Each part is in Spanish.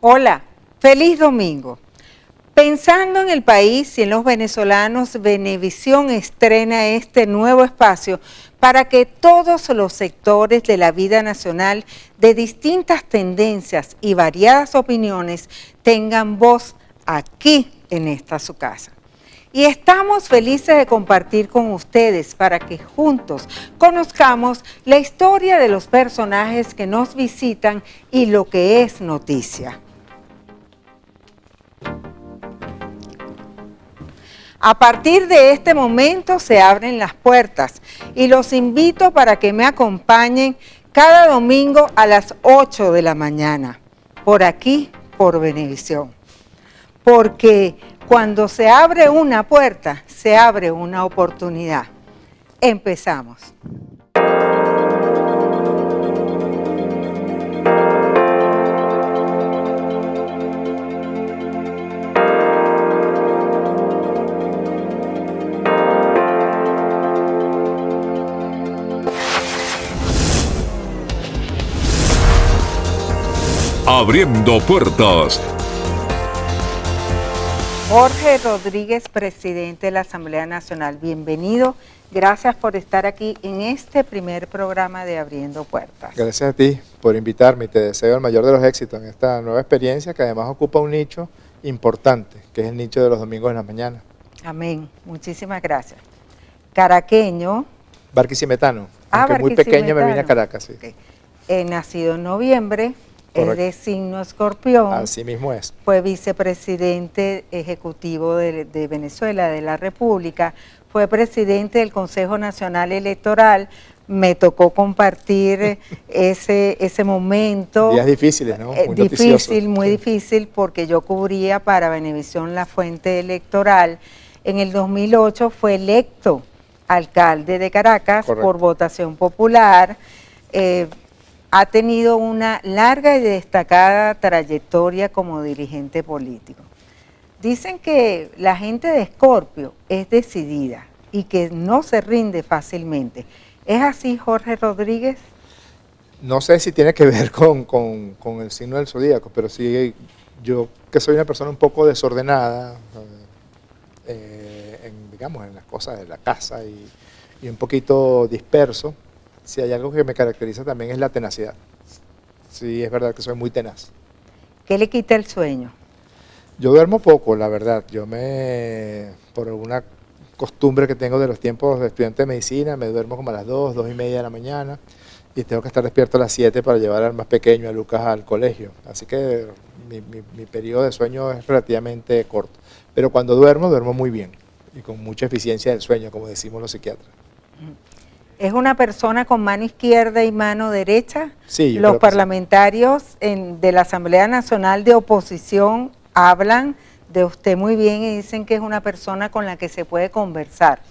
Hola, feliz domingo. Pensando en el país y en los venezolanos, Venevisión estrena este nuevo espacio para que todos los sectores de la vida nacional de distintas tendencias y variadas opiniones tengan voz aquí en esta su casa. Y estamos felices de compartir con ustedes para que juntos conozcamos la historia de los personajes que nos visitan y lo que es noticia. A partir de este momento se abren las puertas y los invito para que me acompañen cada domingo a las 8 de la mañana, por aquí, por Venevisión. Porque cuando se abre una puerta, se abre una oportunidad. Empezamos. Abriendo puertas. Jorge Rodríguez, presidente de la Asamblea Nacional, bienvenido. Gracias por estar aquí en este primer programa de Abriendo Puertas. Gracias a ti por invitarme y te deseo el mayor de los éxitos en esta nueva experiencia que además ocupa un nicho importante, que es el nicho de los domingos en la mañana. Amén. Muchísimas gracias. Caraqueño. Barquisimetano, aunque muy pequeño me vine a Caracas. Sí. Okay. Nacido en noviembre. Correcto. Es de signo escorpión. Así mismo es. Fue vicepresidente ejecutivo de Venezuela, de la República. Fue presidente del Consejo Nacional Electoral. Me tocó compartir ese momento. Días difíciles, ¿no? Muy difícil, muy difícil, porque yo cubría para Venevisión la fuente electoral. En el 2008 fue electo alcalde de Caracas. Correcto. Por votación popular. Ha tenido una larga y destacada trayectoria como dirigente político. Dicen que la gente de Escorpio es decidida y que no se rinde fácilmente. ¿Es así, Jorge Rodríguez? No sé si tiene que ver con el signo del zodíaco, pero sí, yo que soy una persona un poco desordenada, digamos, en las cosas de la casa y un poquito disperso. Si hay algo que me caracteriza también es la tenacidad. Sí, es verdad que soy muy tenaz. ¿Qué le quita el sueño? Yo duermo poco, la verdad. Por alguna costumbre que tengo de los tiempos de estudiante de medicina, me duermo como a las 2, 2:30 de la mañana y tengo que estar despierto a las 7 para llevar al más pequeño, a Lucas, al colegio. Así que mi periodo de sueño es relativamente corto. Pero cuando duermo muy bien y con mucha eficiencia del sueño, como decimos los psiquiatras. ¿Es una persona con mano izquierda y mano derecha? Sí, los parlamentarios de la Asamblea Nacional de Oposición hablan de usted muy bien y dicen que es una persona con la que se puede conversar.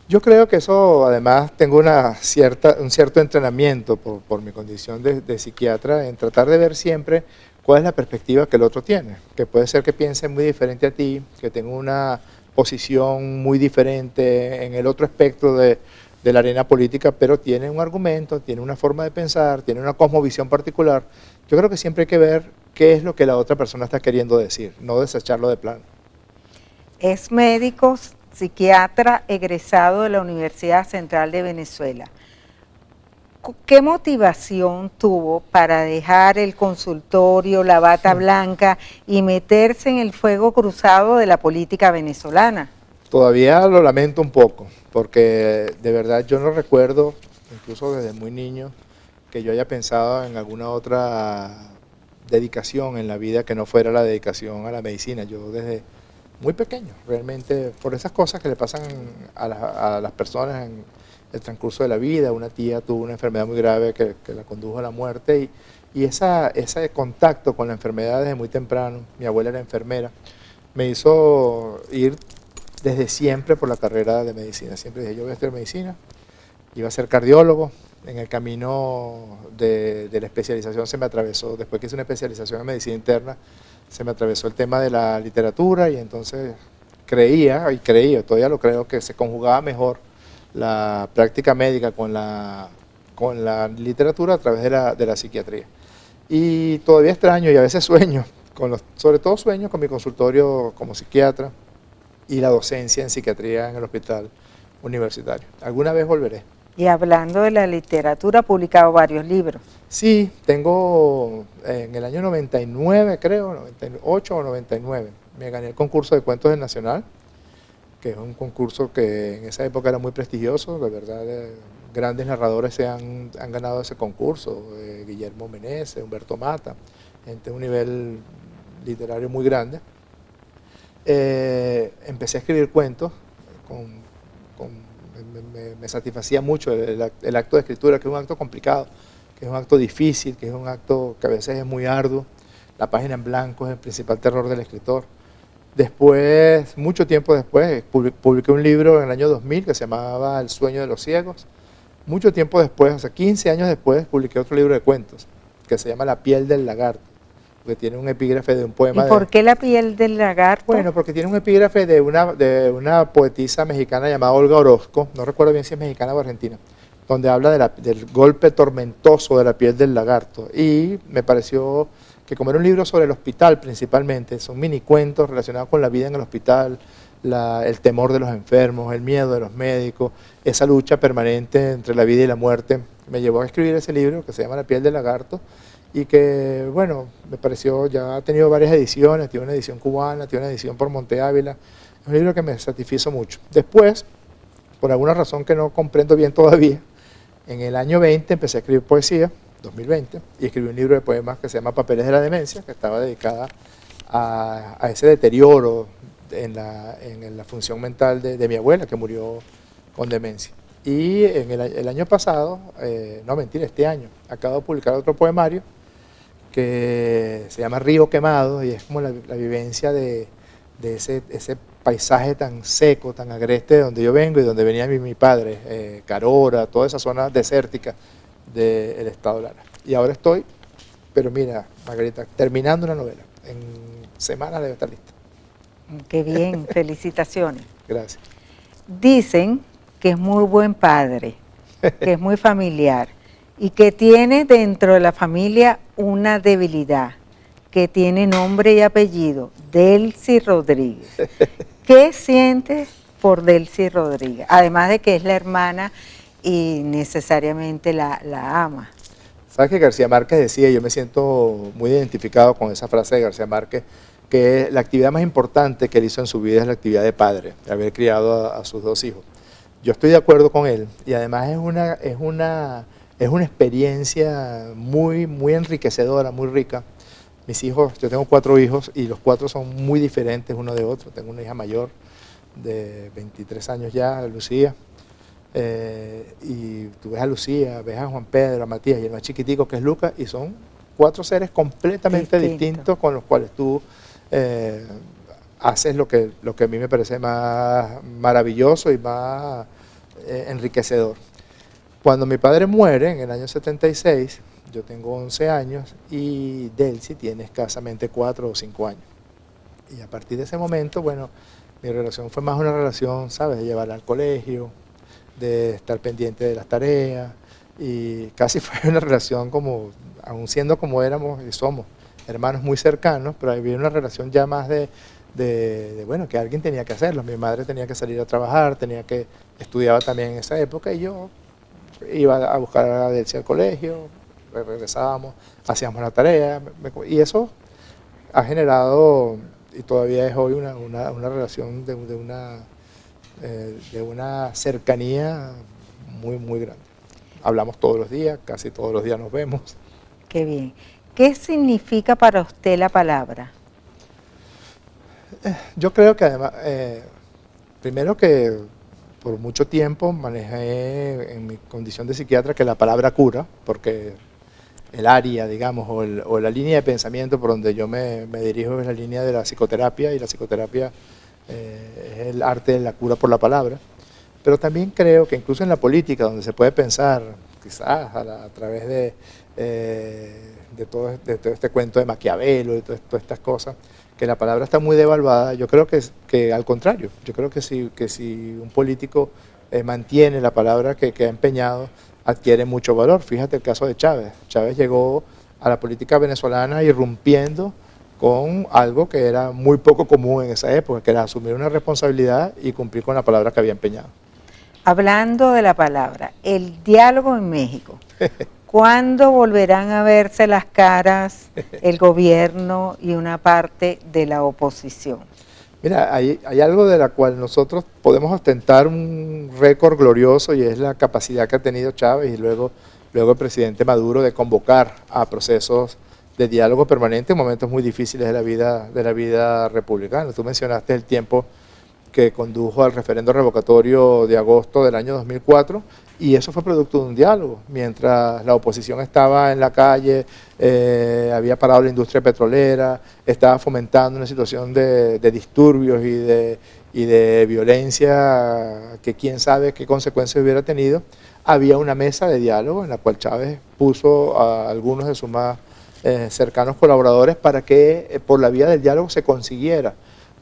Yo creo que eso, además, tengo un cierto entrenamiento por mi condición de psiquiatra en tratar de ver siempre cuál es la perspectiva que el otro tiene, que puede ser que piense muy diferente a ti, que tenga una posición muy diferente en el otro espectro de la arena política, pero tiene un argumento, tiene una forma de pensar, tiene una cosmovisión particular. Yo creo que siempre hay que ver qué es lo que la otra persona está queriendo decir, no desecharlo de plano. Es médico, psiquiatra, egresado de la Universidad Central de Venezuela. ¿Qué motivación tuvo para dejar el consultorio, la bata blanca y meterse en el fuego cruzado de la política venezolana? Todavía lo lamento un poco, porque de verdad yo no recuerdo, incluso desde muy niño, que yo haya pensado en alguna otra dedicación en la vida que no fuera la dedicación a la medicina. Yo desde muy pequeño, realmente, por esas cosas que le pasan a las personas en el transcurso de la vida. Una tía tuvo una enfermedad muy grave que la condujo a la muerte y ese contacto con la enfermedad desde muy temprano, mi abuela era enfermera, me hizo ir desde siempre por la carrera de medicina. Siempre dije, yo voy a estudiar medicina, iba a ser cardiólogo. En el camino de la especialización se me atravesó, después que hice una especialización en medicina interna, se me atravesó el tema de la literatura y entonces creía, todavía lo creo, que se conjugaba mejor la práctica médica con la literatura a través de la psiquiatría. Y todavía extraño y a veces sueño sobre todo sueño con mi consultorio como psiquiatra y la docencia en psiquiatría en el hospital universitario. Alguna vez volveré. Y hablando de la literatura, ha publicado varios libros. Sí, tengo en el año 99, creo, 98 o 99, me gané el concurso de cuentos del Nacional, que es un concurso que en esa época era muy prestigioso, de verdad, grandes narradores han ganado ese concurso, Guillermo Meneses, Humberto Mata, gente de un nivel literario muy grande. Empecé a escribir cuentos, me satisfacía mucho el acto de escritura, que es un acto complicado, que es un acto difícil, que es un acto que a veces es muy arduo. La página en blanco es el principal terror del escritor. Después, mucho tiempo después, publiqué un libro en el año 2000 que se llamaba El sueño de los ciegos. Mucho tiempo después, o sea, 15 años después, publiqué otro libro de cuentos que se llama La piel del lagarto, que tiene un epígrafe de un poema. ¿Y por qué La piel del lagarto? Bueno, porque tiene un epígrafe de una poetisa mexicana llamada Olga Orozco, no recuerdo bien si es mexicana o argentina, donde habla del golpe tormentoso de la piel del lagarto. Y me pareció que como era un libro sobre el hospital principalmente, son mini cuentos relacionados con la vida en el hospital, el temor de los enfermos, el miedo de los médicos, esa lucha permanente entre la vida y la muerte, me llevó a escribir ese libro que se llama La piel del lagarto, y que, bueno, me pareció, ya ha tenido varias ediciones, tiene una edición cubana, tiene una edición por Monte Ávila, es un libro que me satisfizo mucho. Después, por alguna razón que no comprendo bien todavía, en el año 20 empecé a escribir poesía, 2020, y escribí un libro de poemas que se llama Papeles de la demencia, que estaba dedicada a ese deterioro en la función mental de mi abuela, que murió con demencia. Y en el año pasado, no mentira, este año, acabo de publicar otro poemario que se llama Río Quemado, y es como la vivencia de ese paisaje tan seco, tan agreste de donde yo vengo y donde venía mi padre, Carora, toda esa zona desértica del estado Lara. Y ahora estoy, pero mira, Margarita, terminando una novela, en semanas debe estar lista. Qué bien, felicitaciones. Gracias. Dicen que es muy buen padre, que es muy familiar y que tiene dentro de la familia una debilidad, que tiene nombre y apellido, Delcy Rodríguez. ¿Qué sientes por Delcy Rodríguez? Además de que es la hermana y necesariamente la ama. ¿Sabes que García Márquez decía, yo me siento muy identificado con esa frase de García Márquez, que la actividad más importante que él hizo en su vida es la actividad de padre, de haber criado a sus dos hijos? Yo estoy de acuerdo con él, y además es una experiencia muy, muy enriquecedora, muy rica. Mis hijos, yo tengo 4 hijos y los 4 son muy diferentes uno de otro. Tengo una hija mayor de 23 años ya, Lucía, y tú ves a Lucía, ves a Juan Pedro, a Matías y el más chiquitico que es Lucas, y son 4 seres completamente distintos con los cuales tú haces lo que a mí me parece más maravilloso y más enriquecedor. Cuando mi padre muere en el año 76, yo tengo 11 años y Delcy tiene escasamente 4 o 5 años. Y a partir de ese momento, bueno, mi relación fue más una relación, ¿sabes?, de llevarla al colegio, de estar pendiente de las tareas, y casi fue una relación como, aun siendo como éramos y somos, hermanos muy cercanos, pero había una relación ya más de bueno, que alguien tenía que hacerlo. Mi madre tenía que salir a trabajar, estudiaba también en esa época, y yo iba a buscar a Delcy al colegio, regresábamos, hacíamos la tarea, y eso ha generado, y todavía es hoy, una relación de una cercanía muy, muy grande. Hablamos todos los días, casi todos los días nos vemos. Qué bien. ¿Qué significa para usted la palabra? Yo creo que además, primero que por mucho tiempo manejé en mi condición de psiquiatra que la palabra cura, porque el área, digamos, o la línea de pensamiento por donde yo me dirijo es la línea de la psicoterapia, y la psicoterapia es el arte de la cura por la palabra. Pero también creo que incluso en la política, donde se puede pensar, quizás a través de todo este cuento de Maquiavelo y todas estas cosas, que la palabra está muy devaluada, yo creo que al contrario, yo creo que si un político mantiene la palabra que ha empeñado, adquiere mucho valor. Fíjate el caso de Chávez. Chávez llegó a la política venezolana irrumpiendo con algo que era muy poco común en esa época, que era asumir una responsabilidad y cumplir con la palabra que había empeñado. Hablando de la palabra, el diálogo en México. ¿Cuándo volverán a verse las caras el gobierno y una parte de la oposición? Mira, hay algo de la cual nosotros podemos ostentar un récord glorioso y es la capacidad que ha tenido Chávez y luego el presidente Maduro de convocar a procesos de diálogo permanente en momentos muy difíciles de la vida republicana. Tú mencionaste el tiempo que condujo al referendo revocatorio de agosto del año 2004, y eso fue producto de un diálogo. Mientras la oposición estaba en la calle, había parado la industria petrolera, estaba fomentando una situación de disturbios y de violencia que quién sabe qué consecuencias hubiera tenido, había una mesa de diálogo en la cual Chávez puso a algunos de sus más cercanos colaboradores para que por la vía del diálogo se consiguiera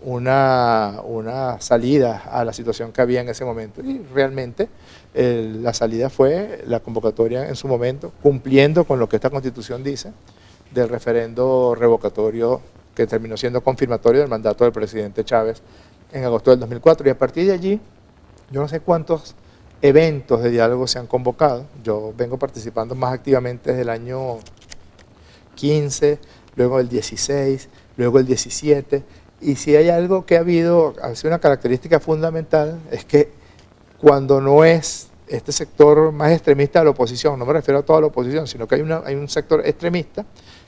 una salida a la situación que había en ese momento. Y realmente la salida fue la convocatoria en su momento, cumpliendo con lo que esta Constitución dice, del referendo revocatorio que terminó siendo confirmatorio del mandato del presidente Chávez en agosto del 2004. Y a partir de allí, yo no sé cuántos eventos de diálogo se han convocado. Yo vengo participando más activamente desde el año 15, luego el 16, luego el 17, y si hay algo que ha sido una característica fundamental, es que cuando no es este sector más extremista de la oposición, no me refiero a toda la oposición, sino que hay un sector extremista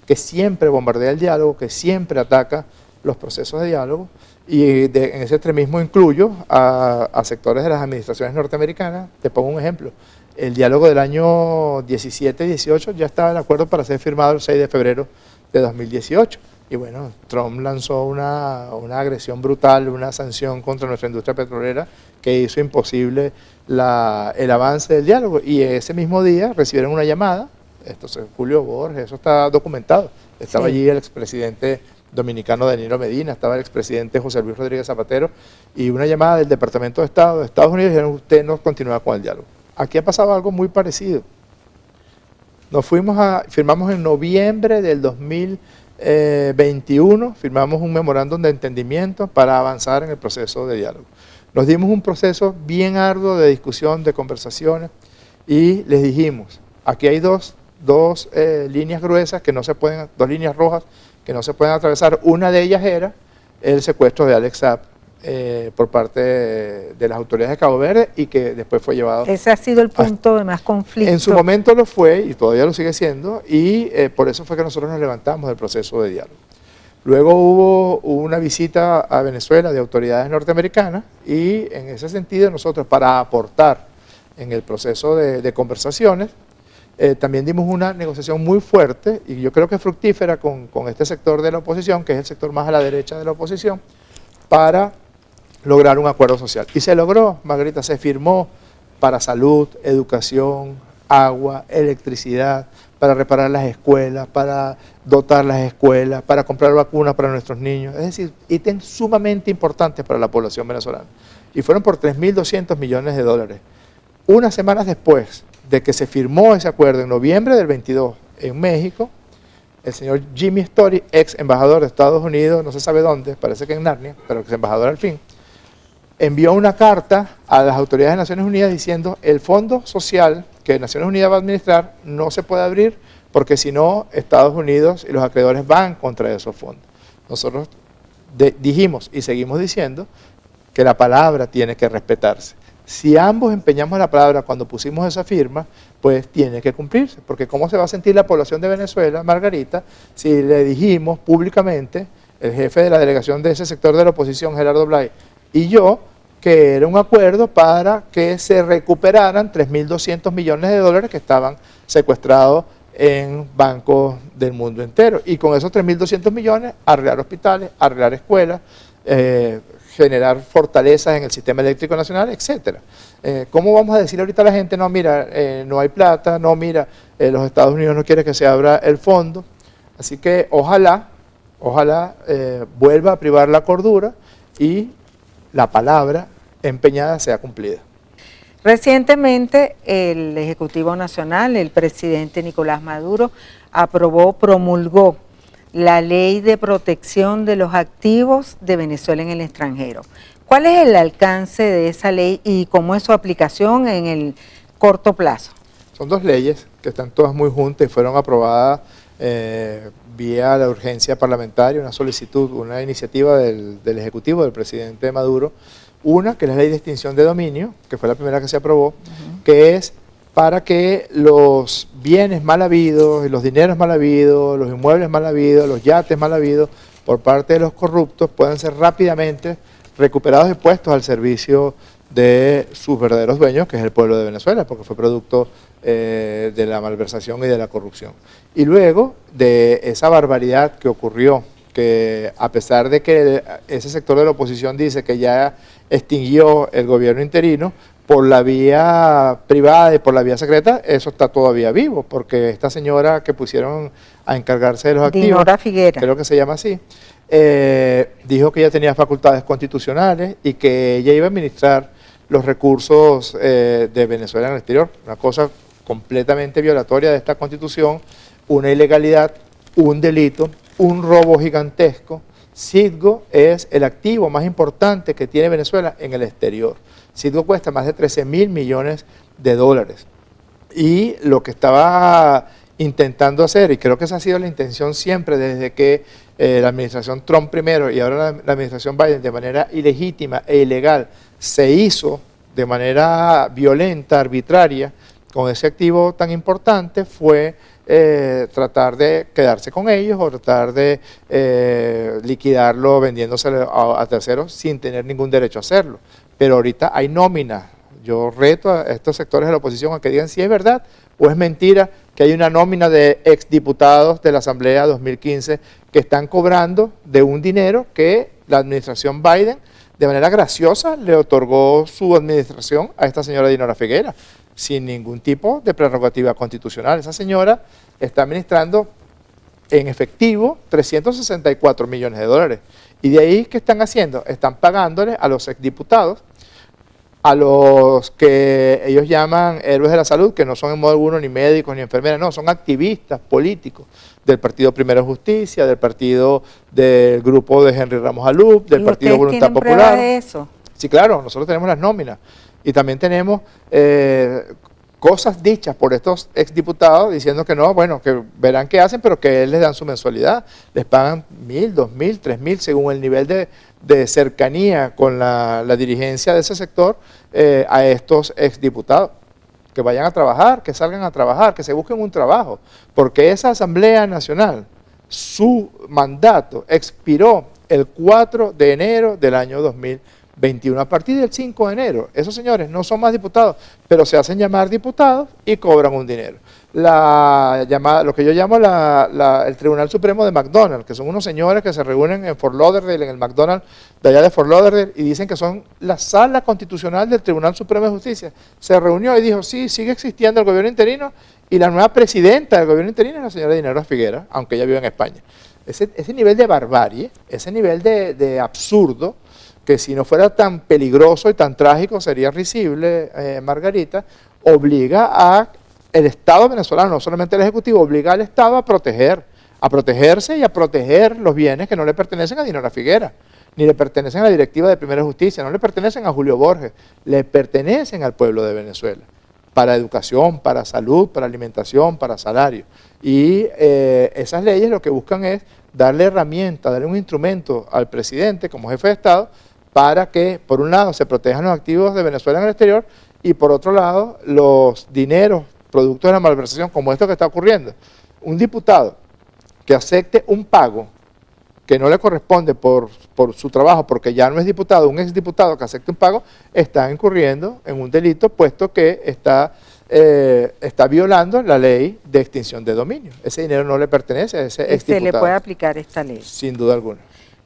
que siempre bombardea el diálogo, que siempre ataca los procesos de diálogo, y en ese extremismo incluyo a sectores de las administraciones norteamericanas. Te pongo un ejemplo. El diálogo del año 17 y 18 ya estaba en acuerdo para ser firmado el 6 de febrero de 2018. Y bueno, Trump lanzó una agresión brutal, una sanción contra nuestra industria petrolera que hizo imposible el avance del diálogo. Y ese mismo día recibieron una llamada, esto es Julio Borges, eso está documentado. Estaba allí el expresidente dominicano Danilo Medina, estaba el expresidente José Luis Rodríguez Zapatero, y una llamada del Departamento de Estado de Estados Unidos y dijeron: usted no continúa con el diálogo. Aquí ha pasado algo muy parecido. Firmamos en noviembre del 2021, firmamos un memorándum de entendimiento para avanzar en el proceso de diálogo. Nos dimos un proceso bien arduo de discusión, de conversaciones, y les dijimos: aquí hay dos líneas gruesas que no se pueden, dos líneas rojas que no se pueden atravesar. Una de ellas era el secuestro de Alex Saab por parte de las autoridades de Cabo Verde, y que después fue llevado. Ese ha sido el punto de más conflicto. En su momento lo fue y todavía lo sigue siendo, y por eso fue que nosotros nos levantamos del proceso de diálogo. Luego hubo una visita a Venezuela de autoridades norteamericanas, y en ese sentido nosotros, para aportar en el proceso de conversaciones, también dimos una negociación muy fuerte y yo creo que fructífera con este sector de la oposición, que es el sector más a la derecha de la oposición, para lograr un acuerdo social. Y se logró, Margarita, se firmó para salud, educación, agua, electricidad, para reparar las escuelas, para dotar las escuelas, para comprar vacunas para nuestros niños. Es decir, ítems sumamente importantes para la población venezolana. Y fueron por 3.200 millones de dólares. Unas semanas después de que se firmó ese acuerdo, en noviembre del 22, en México, el señor Jimmy Story, ex embajador de Estados Unidos, no se sabe dónde, parece que en Narnia, pero que es embajador al fin, envió una carta a las autoridades de Naciones Unidas diciendo: el fondo social que Naciones Unidas va a administrar no se puede abrir porque si no, Estados Unidos y los acreedores van contra esos fondos. Nosotros dijimos y seguimos diciendo que la palabra tiene que respetarse. Si ambos empeñamos la palabra cuando pusimos esa firma, pues tiene que cumplirse, porque ¿cómo se va a sentir la población de Venezuela, Margarita, si le dijimos públicamente, el jefe de la delegación de ese sector de la oposición, Gerardo Blay, y yo, que era un acuerdo para que se recuperaran 3.200 millones de dólares que estaban secuestrados en bancos del mundo entero? Y con esos 3.200 millones, arreglar hospitales, arreglar escuelas, generar fortalezas en el sistema eléctrico nacional, etcétera. ¿Cómo vamos a decirle ahorita a la gente: no, mira, no hay plata, no, mira, los Estados Unidos no quieren que se abra el fondo? Así que ojalá vuelva a privar la cordura y la palabra empeñada sea cumplida. Recientemente el Ejecutivo Nacional, el presidente Nicolás Maduro, promulgó la Ley de Protección de los Activos de Venezuela en el extranjero. ¿Cuál es el alcance de esa ley y cómo es su aplicación en el corto plazo? Son dos leyes que están todas muy juntas y fueron aprobadas vía la urgencia parlamentaria, una solicitud, una iniciativa del Ejecutivo, del presidente Maduro. Una, que es la ley de extinción de dominio, que fue la primera que se aprobó, que es para que los bienes mal habidos, los dineros mal habidos, los inmuebles mal habidos, los yates mal habidos, por parte de los corruptos, puedan ser rápidamente recuperados y puestos al servicio de sus verdaderos dueños, que es el pueblo de Venezuela, porque fue producto de la malversación y de la corrupción. Y luego de esa barbaridad que ocurrió, que a pesar de que ese sector de la oposición dice que ya extinguió el gobierno interino, por la vía privada y por la vía secreta, eso está todavía vivo, porque esta señora que pusieron a encargarse de los activos, Dinora Figuera, creo que se llama así, dijo que ella tenía facultades constitucionales y que ella iba a administrar los recursos de Venezuela en el exterior, una cosa completamente violatoria de esta constitución, una ilegalidad, un delito, un robo gigantesco. Citgo es el activo más importante que tiene Venezuela en el exterior. Citgo cuesta más de 13.000 millones de dólares. Y lo que estaba intentando hacer, y creo que esa ha sido la intención siempre desde que la administración Trump primero y ahora la administración Biden de manera ilegítima e ilegal se hizo de manera violenta, arbitraria, con ese activo tan importante, fue tratar de quedarse con ellos o tratar de liquidarlo vendiéndoselo a terceros sin tener ningún derecho a hacerlo. Pero ahorita hay nóminas. Yo reto a estos sectores de la oposición a que digan si es verdad o es mentira que hay una nómina de exdiputados de la Asamblea 2015 que están cobrando de un dinero que la administración Biden de manera graciosa le otorgó su administración a esta señora Dinora Figuera, sin ningún tipo de prerrogativa constitucional. Esa señora está administrando en efectivo 364 millones de dólares. Y de ahí, ¿qué están haciendo? Están pagándole a los exdiputados, a los que ellos llaman héroes de la salud, que no son en modo alguno ni médicos ni enfermeras, no, son activistas políticos del Partido Primero Justicia, del partido del grupo de Henry Ramos Alup, del Partido Voluntad Popular. ¿Prueba de eso? Sí, claro, nosotros tenemos las nóminas y también tenemos cosas dichas por estos exdiputados diciendo que no, bueno, que verán qué hacen, pero que les dan su mensualidad, les pagan 1.000, 2.000, 3.000 según el nivel de cercanía con la dirigencia de ese sector a estos exdiputados. Que vayan a trabajar, que salgan a trabajar, que se busquen un trabajo, porque esa Asamblea Nacional, su mandato expiró el 4 de enero del año 2021. A partir del 5 de enero, esos señores no son más diputados, pero se hacen llamar diputados y cobran un dinero. Lo que yo llamo el Tribunal Supremo de McDonald's, que son unos señores que se reúnen en Fort Lauderdale, en el McDonald's de allá de Fort Lauderdale, y dicen que son la sala constitucional del Tribunal Supremo de Justicia. Se reunió y dijo, sí, sigue existiendo el gobierno interino, y la nueva presidenta del gobierno interino es la señora Dinora Figuera, aunque ella vive en España. Ese nivel de barbarie, ese nivel de absurdo, que si no fuera tan peligroso y tan trágico sería risible, Margarita, obliga a el Estado venezolano, no solamente el Ejecutivo, obliga al Estado a protegerse y a proteger los bienes que no le pertenecen a Dinora Figuera, ni le pertenecen a la directiva de Primera Justicia, no le pertenecen a Julio Borges, le pertenecen al pueblo de Venezuela, para educación, para salud, para alimentación, para salario. Y esas leyes lo que buscan es darle herramientas, darle un instrumento al presidente como jefe de Estado para que, por un lado, se protejan los activos de Venezuela en el exterior y, por otro lado, los dineros producto de la malversación como esto que está ocurriendo. Un diputado que acepte un pago que no le corresponde por su trabajo, porque ya no es diputado, un exdiputado que acepte un pago, está incurriendo en un delito, puesto que está violando la ley de extinción de dominio. Ese dinero no le pertenece a ese exdiputado. Se le puede aplicar esta ley. Sin duda alguna.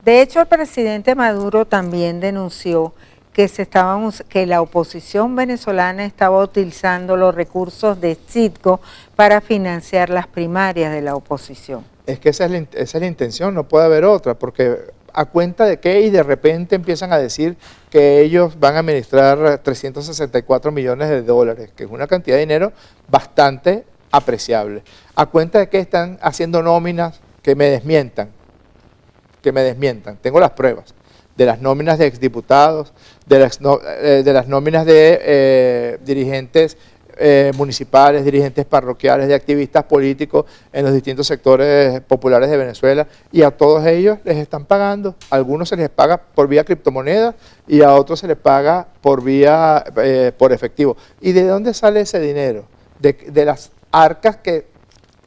De hecho, el presidente Maduro también denunció que la oposición venezolana estaba utilizando los recursos de Citgo para financiar las primarias de la oposición. Es que esa es la intención, no puede haber otra, porque a cuenta de qué y de repente empiezan a decir que ellos van a administrar 364 millones de dólares, que es una cantidad de dinero bastante apreciable. A cuenta de que están haciendo nóminas que me desmientan. Tengo las pruebas de las nóminas de exdiputados, de las nóminas de dirigentes municipales, dirigentes parroquiales, de activistas políticos en los distintos sectores populares de Venezuela, y a todos ellos les están pagando. A algunos se les paga por vía criptomoneda y a otros se les paga por efectivo. ¿Y de dónde sale ese dinero? De las arcas que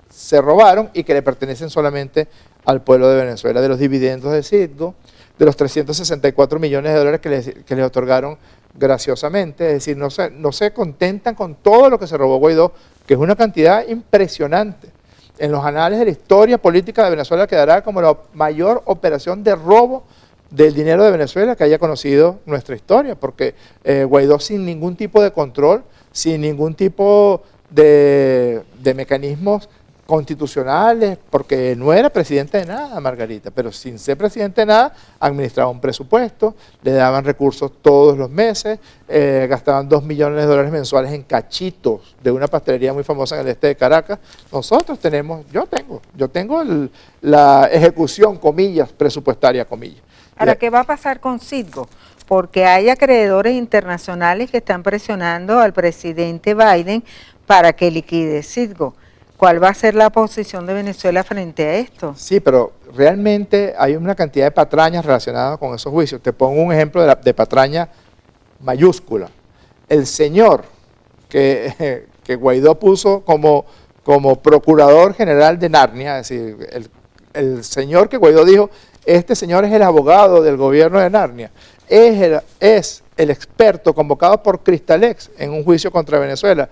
se robaron y que le pertenecen solamente al pueblo de Venezuela, de los dividendos de Citgo, de los 364 millones de dólares que les otorgaron graciosamente. Es decir, no se contentan con todo lo que se robó Guaidó, que es una cantidad impresionante. En los anales de la historia política de Venezuela quedará como la mayor operación de robo del dinero de Venezuela que haya conocido nuestra historia, porque Guaidó, sin ningún tipo de control, sin ningún tipo de mecanismos constitucionales, porque no era presidente de nada, Margarita, pero sin ser presidente de nada, administraba un presupuesto, le daban recursos todos los meses, gastaban 2 millones de dólares mensuales en cachitos de una pastelería muy famosa en el este de Caracas. Nosotros tenemos, yo tengo la ejecución, comillas, presupuestaria, comillas. Ahora, ¿qué va a pasar con Citgo? Porque hay acreedores internacionales que están presionando al presidente Biden para que liquide Citgo. ¿Cuál va a ser la posición de Venezuela frente a esto? Sí, pero realmente hay una cantidad de patrañas relacionadas con esos juicios. Te pongo un ejemplo de patraña mayúscula. El señor que Guaidó puso como procurador general de Narnia, es decir, el señor que Guaidó dijo, este señor es el abogado del gobierno de Narnia, es el experto convocado por Cristalex en un juicio contra Venezuela,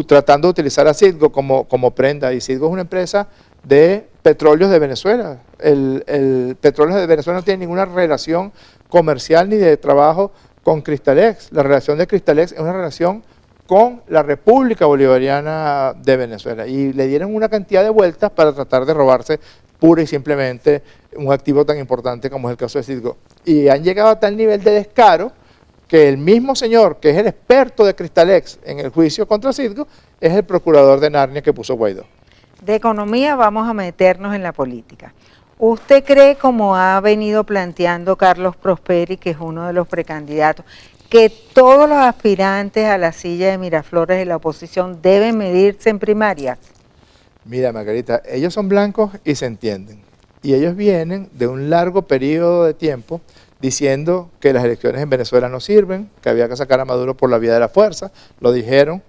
tratando de utilizar a Citgo como prenda, y Citgo es una empresa de petróleos de Venezuela. El petróleo de Venezuela no tiene ninguna relación comercial ni de trabajo con Cristalex. La relación de Cristalex es una relación con la República Bolivariana de Venezuela, y le dieron una cantidad de vueltas para tratar de robarse pura y simplemente un activo tan importante como es el caso de Citgo. Y han llegado a tal nivel de descaro que el mismo señor, que es el experto de Cristalex en el juicio contra Citgo, es el procurador de Narnia que puso Guaidó. De economía vamos a meternos en la política. ¿Usted cree, como ha venido planteando Carlos Prosperi, que es uno de los precandidatos, que todos los aspirantes a la silla de Miraflores de la oposición deben medirse en primarias? Mira, Margarita, ellos son blancos y se entienden. Y ellos vienen de un largo periodo de tiempo diciendo que las elecciones en Venezuela no sirven, que había que sacar a Maduro por la vía de la fuerza. Lo dijeron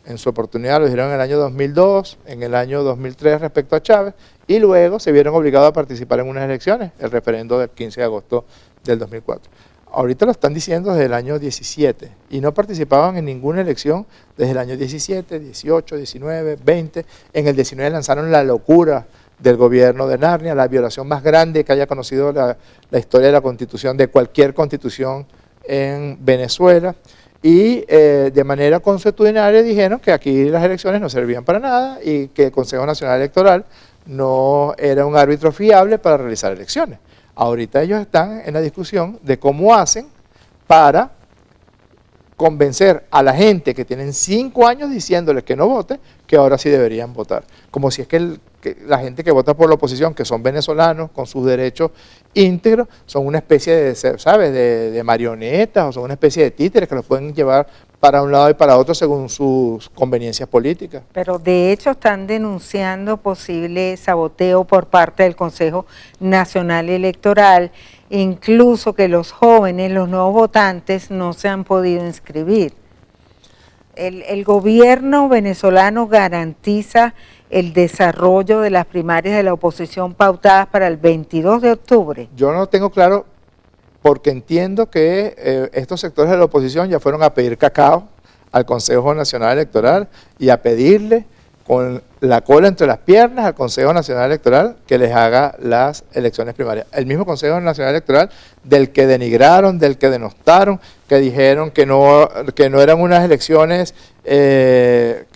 en su oportunidad, lo dijeron en el año 2002, en el año 2003 respecto a Chávez, y luego se vieron obligados a participar en unas elecciones, el referendo del 15 de agosto del 2004. Ahorita lo están diciendo desde el año 17, y no participaban en ninguna elección desde el año 17, 18, 19, 20. En el 19 lanzaron la locura del gobierno de Narnia, la violación más grande que haya conocido la historia de la constitución, de cualquier constitución en Venezuela, y de manera consuetudinaria dijeron que aquí las elecciones no servían para nada y que el Consejo Nacional Electoral no era un árbitro fiable para realizar elecciones. Ahorita ellos están en la discusión de cómo hacen para convencer a la gente que tienen 5 años diciéndoles que no vote, que ahora sí deberían votar. Como si es que la gente que vota por la oposición, que son venezolanos con sus derechos íntegros, son una especie de, ¿sabes?, de marionetas, o son una especie de títeres que los pueden llevar para un lado y para otro según sus conveniencias políticas. Pero de hecho están denunciando posible saboteo por parte del Consejo Nacional Electoral, incluso que los jóvenes, los nuevos votantes, no se han podido inscribir. El gobierno venezolano garantiza el desarrollo de las primarias de la oposición pautadas para el 22 de octubre. Yo no tengo claro, porque entiendo que estos sectores de la oposición ya fueron a pedir cacao al Consejo Nacional Electoral y a pedirle con la cola entre las piernas al Consejo Nacional Electoral que les haga las elecciones primarias. El mismo Consejo Nacional Electoral del que denigraron, del que denostaron, que dijeron que no eran unas elecciones que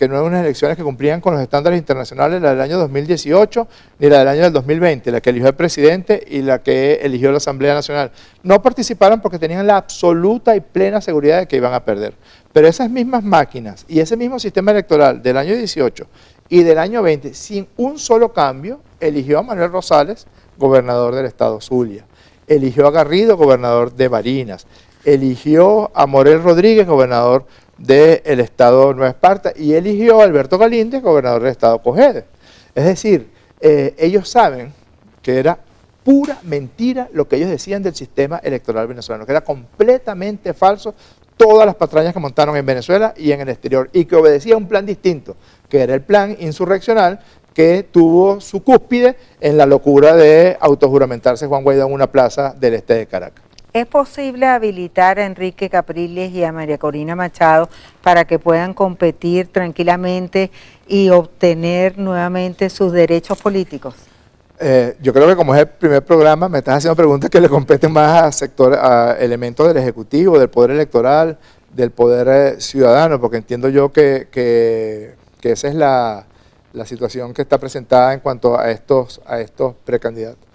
cumplían con los estándares internacionales, la del año 2018 ni la del año del 2020, la que eligió el presidente y la que eligió la Asamblea Nacional. No participaron porque tenían la absoluta y plena seguridad de que iban a perder. Pero esas mismas máquinas y ese mismo sistema electoral del año 18 y del año 20, sin un solo cambio, eligió a Manuel Rosales, gobernador del estado Zulia, eligió a Garrido, gobernador de Barinas, eligió a Morel Rodríguez, gobernador del estado Nueva Esparta, y eligió a Alberto Galíndez, gobernador del estado Cojedes. Es decir, ellos saben que era pura mentira lo que ellos decían del sistema electoral venezolano, que era completamente falso todas las patrañas que montaron en Venezuela y en el exterior, y que obedecía a un plan distinto, que era el plan insurreccional que tuvo su cúspide en la locura de autojuramentarse Juan Guaidó en una plaza del este de Caracas. ¿Es posible habilitar a Enrique Capriles y a María Corina Machado para que puedan competir tranquilamente y obtener nuevamente sus derechos políticos? Yo creo que como es el primer programa, me estás haciendo preguntas que le competen más a elementos del Ejecutivo, del Poder Electoral, del Poder Ciudadano, porque entiendo yo que esa es la situación que está presentada en cuanto a estos precandidatos.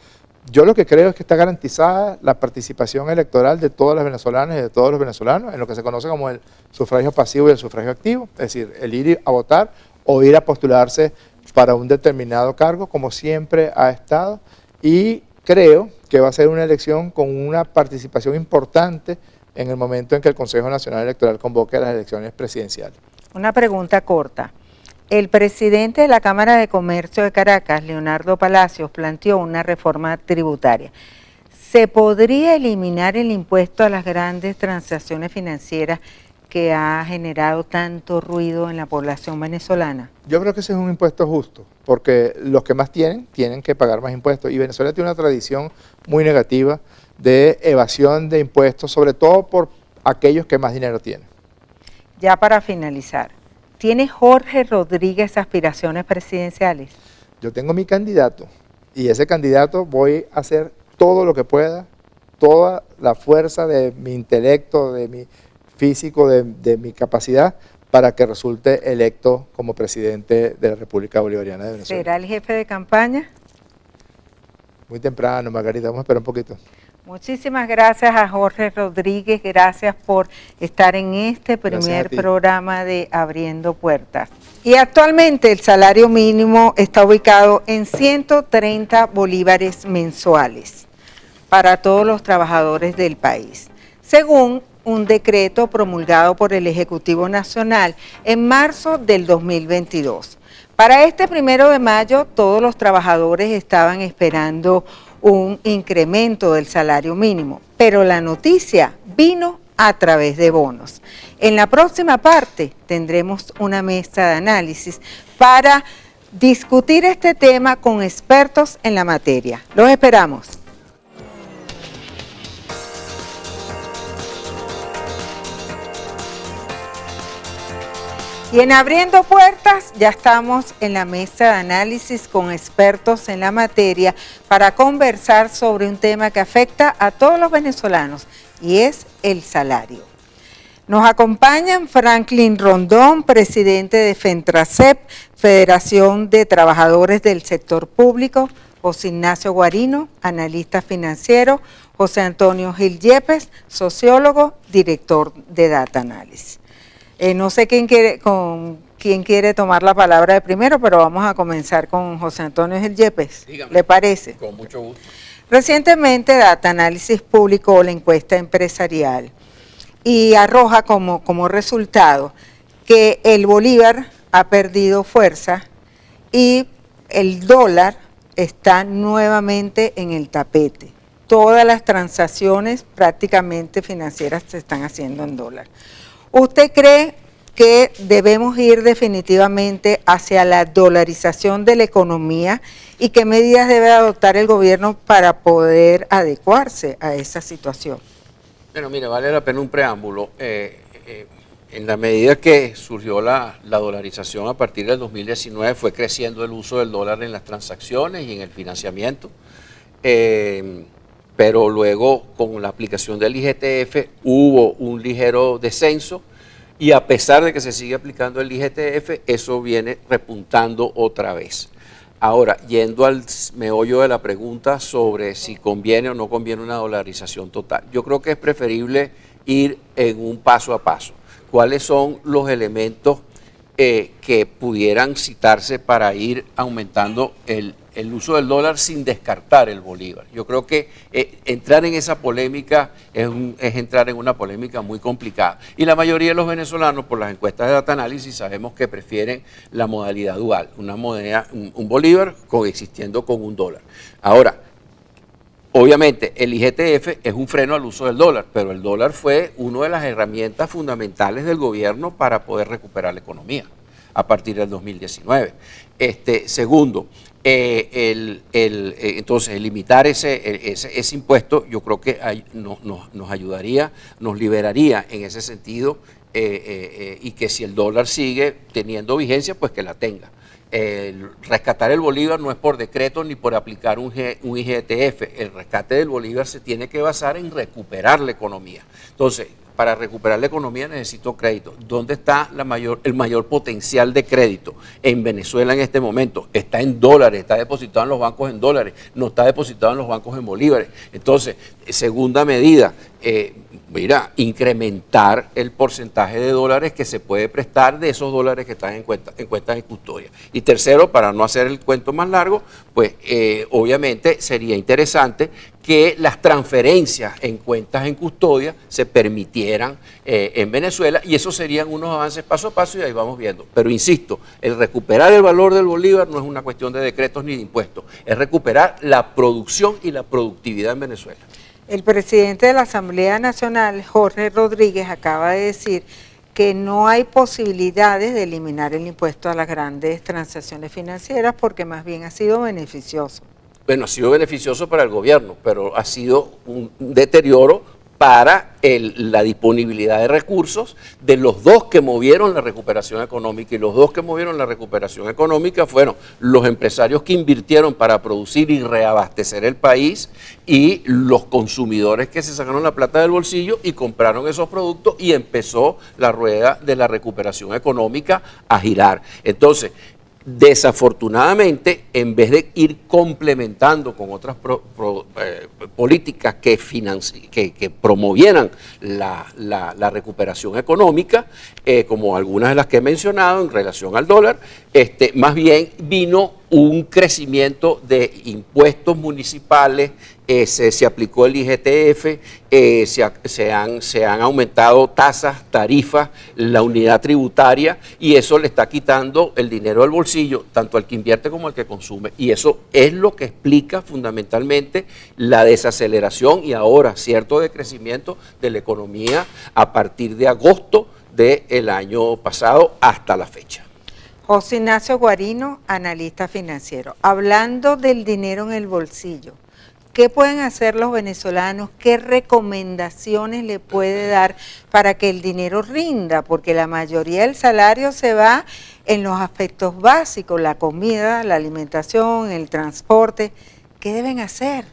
Yo lo que creo es que está garantizada la participación electoral de todas las venezolanas y de todos los venezolanos en lo que se conoce como el sufragio pasivo y el sufragio activo, es decir, el ir a votar o ir a postularse para un determinado cargo, como siempre ha estado, y creo que va a ser una elección con una participación importante en el momento en que el Consejo Nacional Electoral convoque a las elecciones presidenciales. Una pregunta corta. El presidente de la Cámara de Comercio de Caracas, Leonardo Palacios, planteó una reforma tributaria. ¿Se podría eliminar el impuesto a las grandes transacciones financieras que ha generado tanto ruido en la población venezolana? Yo creo que ese es un impuesto justo, porque los que más tienen que pagar más impuestos. Y Venezuela tiene una tradición muy negativa de evasión de impuestos, sobre todo por aquellos que más dinero tienen. Ya para finalizar, ¿tiene Jorge Rodríguez aspiraciones presidenciales? Yo tengo mi candidato, y ese candidato voy a hacer todo lo que pueda, toda la fuerza de mi intelecto, de mi físico, de mi capacidad, para que resulte electo como presidente de la República Bolivariana de Venezuela. ¿Será el jefe de campaña? Muy temprano, Margarita, vamos a esperar un poquito. Muchísimas gracias a Jorge Rodríguez, gracias por estar en este primer programa de Abriendo Puertas. Y actualmente el salario mínimo está ubicado en 130 bolívares mensuales para todos los trabajadores del país, según un decreto promulgado por el Ejecutivo Nacional en marzo del 2022. Para este 1 de mayo, todos los trabajadores estaban esperando un incremento del salario mínimo, pero la noticia vino a través de bonos. En la próxima parte tendremos una mesa de análisis para discutir este tema con expertos en la materia. Los esperamos. Y en Abriendo Puertas ya estamos en la mesa de análisis con expertos en la materia para conversar sobre un tema que afecta a todos los venezolanos y es el salario. Nos acompañan Franklin Rondón, presidente de FENTRACEP, Federación de Trabajadores del Sector Público, José Ignacio Guarino, analista financiero, José Antonio Gil Yepes, sociólogo, director de Data Analysis. No sé quién quiere tomar la palabra de primero, pero vamos a comenzar con José Antonio Gil Yepes. Dígame. ¿Le parece? Con mucho gusto. Recientemente Data Analysis publicó la encuesta empresarial y arroja como resultado que el bolívar ha perdido fuerza y el dólar está nuevamente en el tapete. Todas las transacciones prácticamente financieras se están haciendo en dólar. ¿Usted cree que debemos ir definitivamente hacia la dolarización de la economía y qué medidas debe adoptar el gobierno para poder adecuarse a esa situación? Bueno, mire, vale la pena un preámbulo. En la medida que surgió la dolarización a partir del 2019 fue creciendo el uso del dólar en las transacciones y en el financiamiento. Pero luego con la aplicación del IGTF hubo un ligero descenso y a pesar de que se sigue aplicando el IGTF, eso viene repuntando otra vez. Ahora, yendo al meollo de la pregunta sobre si conviene o no conviene una dolarización total, yo creo que es preferible ir en un paso a paso. ¿Cuáles son los elementos que pudieran citarse para ir aumentando el uso del dólar sin descartar el bolívar. Yo creo que entrar en esa polémica es entrar en una polémica muy complicada. Y la mayoría de los venezolanos, por las encuestas de Data Analysis, sabemos que prefieren la modalidad dual, una moneda, un bolívar coexistiendo con un dólar. Ahora, obviamente, el IGTF es un freno al uso del dólar, pero el dólar fue una de las herramientas fundamentales del gobierno para poder recuperar la economía a partir del 2019. Segundo, entonces limitar ese impuesto, yo creo que nos ayudaría, nos liberaría en ese sentido, y que si el dólar sigue teniendo vigencia, pues que la tenga. Rescatar el bolívar no es por decreto ni por aplicar un IGTF. El rescate del bolívar se tiene que basar en recuperar la economía. Entonces, para recuperar la economía necesito crédito. ¿Dónde está el mayor potencial de crédito? En Venezuela en este momento. Está en dólares, está depositado en los bancos en dólares, no está depositado en los bancos en bolívares. Entonces, segunda medida, incrementar el porcentaje de dólares que se puede prestar de esos dólares que están en cuentas en custodia. Y tercero, para no hacer el cuento más largo, pues obviamente sería interesante que las transferencias en cuentas en custodia se permitieran en Venezuela, y eso serían unos avances paso a paso y ahí vamos viendo. Pero insisto, el recuperar el valor del bolívar no es una cuestión de decretos ni de impuestos, es recuperar la producción y la productividad en Venezuela. El presidente de la Asamblea Nacional, Jorge Rodríguez, acaba de decir que no hay posibilidades de eliminar el impuesto a las grandes transacciones financieras porque más bien ha sido beneficioso. Bueno, ha sido beneficioso para el gobierno, pero ha sido un deterioro para la disponibilidad de recursos de los dos que movieron la recuperación económica, y los dos que movieron la recuperación económica fueron los empresarios que invirtieron para producir y reabastecer el país y los consumidores que se sacaron la plata del bolsillo y compraron esos productos, y empezó la rueda de la recuperación económica a girar. Entonces, desafortunadamente, en vez de ir complementando con otras políticas que promovieran la recuperación económica, como algunas de las que he mencionado en relación al dólar, más bien vino un crecimiento de impuestos municipales, se aplicó el IGTF, se han aumentado tasas, tarifas, la unidad tributaria, y eso le está quitando el dinero del bolsillo, tanto al que invierte como al que consume. Y eso es lo que explica fundamentalmente la desaceleración y ahora cierto decrecimiento de la economía a partir de agosto del año pasado hasta la fecha. José Ignacio Guarino, analista financiero. Hablando del dinero en el bolsillo, ¿qué pueden hacer los venezolanos? ¿Qué recomendaciones le puede dar para que el dinero rinda? Porque la mayoría del salario se va en los aspectos básicos, la comida, la alimentación, el transporte. ¿Qué deben hacer?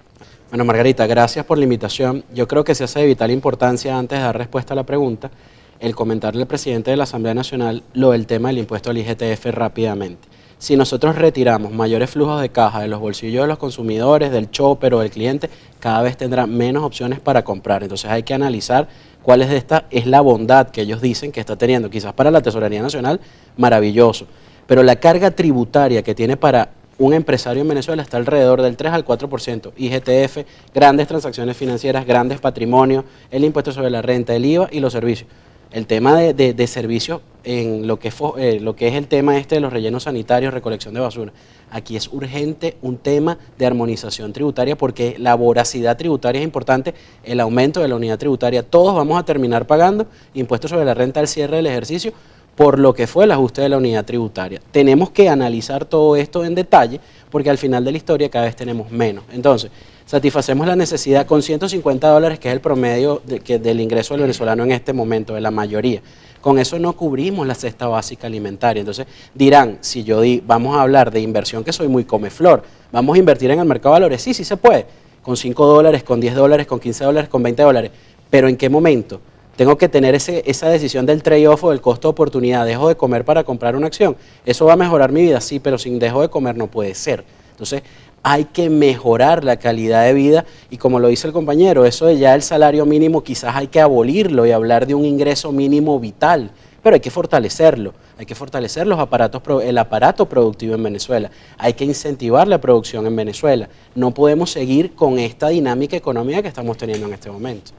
Bueno, Margarita, gracias por la invitación. Yo creo que se hace de vital importancia, antes de dar respuesta a la pregunta, el comentarle al presidente de la Asamblea Nacional lo del tema del impuesto al IGTF rápidamente. Si nosotros retiramos mayores flujos de caja de los bolsillos de los consumidores, del chopper o del cliente, cada vez tendrá menos opciones para comprar. Entonces hay que analizar cuál es la bondad que ellos dicen que está teniendo. Quizás para la Tesorería Nacional, maravilloso, pero la carga tributaria que tiene para un empresario en Venezuela está alrededor del 3 al 4%. IGTF, grandes transacciones financieras, grandes patrimonios, el impuesto sobre la renta, el IVA y los servicios. El tema de servicios en lo que es el tema de los rellenos sanitarios, recolección de basura. Aquí es urgente un tema de armonización tributaria porque la voracidad tributaria es importante, el aumento de la unidad tributaria. Todos vamos a terminar pagando impuestos sobre la renta al cierre del ejercicio por lo que fue el ajuste de la unidad tributaria. Tenemos que analizar todo esto en detalle porque al final de la historia cada vez tenemos menos. Entonces, satisfacemos la necesidad con $150, que es el promedio del ingreso del venezolano en este momento, de la mayoría. Con eso no cubrimos la cesta básica alimentaria. Entonces dirán, si yo vamos a hablar de inversión, que soy muy comeflor, vamos a invertir en el mercado de valores, sí se puede, con $5, con $10, con $15, con $20, pero ¿en qué momento? Tengo que tener esa decisión del trade-off o del costo de oportunidad. ¿Dejo de comer para comprar una acción? ¿Eso va a mejorar mi vida? Sí, pero sin dejo de comer no puede ser. Entonces, hay que mejorar la calidad de vida y como lo dice el compañero, eso de ya el salario mínimo quizás hay que abolirlo y hablar de un ingreso mínimo vital, pero hay que fortalecerlo, hay que fortalecer el aparato productivo en Venezuela, hay que incentivar la producción en Venezuela. No podemos seguir con esta dinámica económica que estamos teniendo en este momento.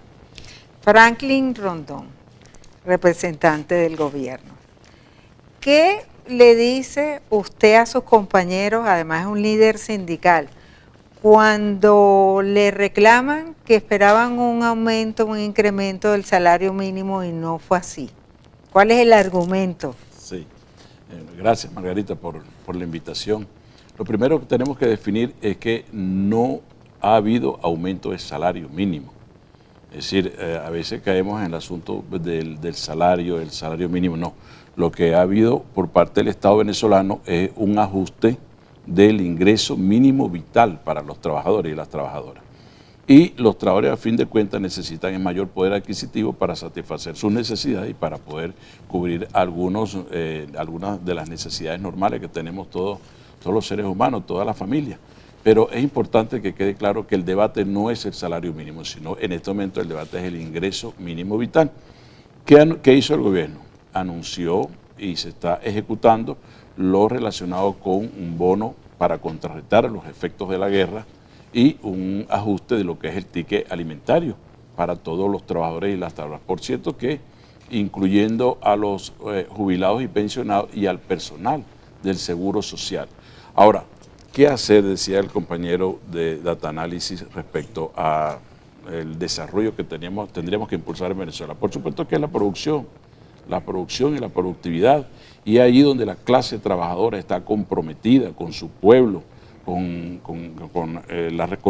Franklin Rondón, representante del gobierno. ¿Qué le dice usted a sus compañeros, además es un líder sindical, cuando le reclaman que esperaban un aumento, un incremento del salario mínimo y no fue así? ¿Cuál es el argumento? Sí, gracias Margarita por la invitación. Lo primero que tenemos que definir es que no ha habido aumento de salario mínimo. Es decir, a veces caemos en el asunto del salario mínimo. No, lo que ha habido por parte del Estado venezolano es un ajuste del ingreso mínimo vital para los trabajadores y las trabajadoras. Y los trabajadores, a fin de cuentas, necesitan el mayor poder adquisitivo para satisfacer sus necesidades y para poder cubrir algunas de las necesidades normales que tenemos todos los seres humanos, toda la familia. Pero es importante que quede claro que el debate no es el salario mínimo, sino en este momento el debate es el ingreso mínimo vital. ¿Qué hizo el gobierno? Anunció y se está ejecutando lo relacionado con un bono para contrarrestar los efectos de la guerra y un ajuste de lo que es el ticket alimentario para todos los trabajadores y las trabajadoras. Por cierto que incluyendo a los jubilados y pensionados y al personal del Seguro Social. Ahora, ¿qué hacer? Decía el compañero de Data Analysis respecto al desarrollo que tendríamos que impulsar en Venezuela. Por supuesto que es la producción y la productividad, y ahí donde la clase trabajadora está comprometida con su pueblo, con